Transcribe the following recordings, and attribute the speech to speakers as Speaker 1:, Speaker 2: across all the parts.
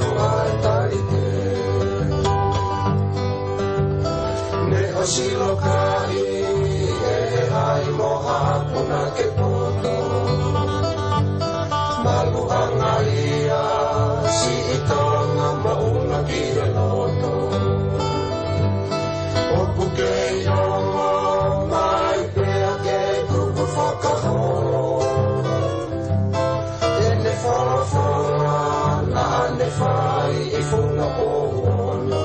Speaker 1: maluai tarike ne hosilo kai e ai moha puna ke poto maluanga ia si itonga maunga ki loto oku ke yongo mai pea ke kuku whakahoro ene whawhara na ane whai I whunga o ono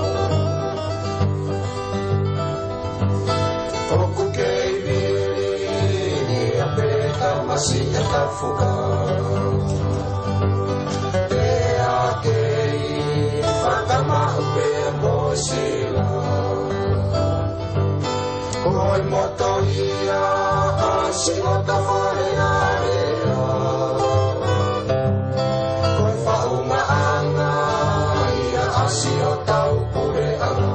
Speaker 1: oku ke viri ni a peka masi a tafuka pea ke whakamahu pea moisila Koi moto ia asi o ta whare area Koi whaunga anga ia asi o tau pure anga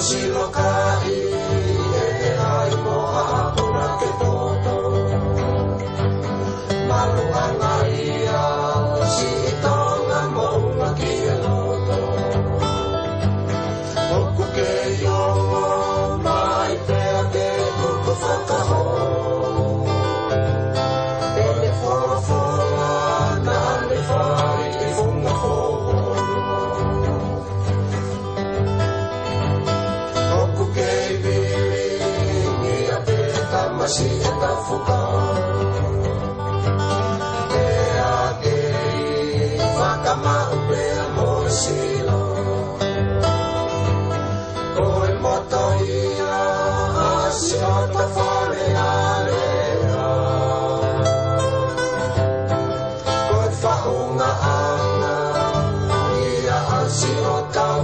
Speaker 1: Silo kai e ai moa puna ke poto maluanga ia si tonga mounga ki loto oku ke yongo mai pea ke kuku whakahoro ene whawhara na ane whai I whunga hoho Masi e ta fuka E a kei whakamau pea moisilo Koe moto ia asi o ta whare area Koe whaunga anga ia asi o tau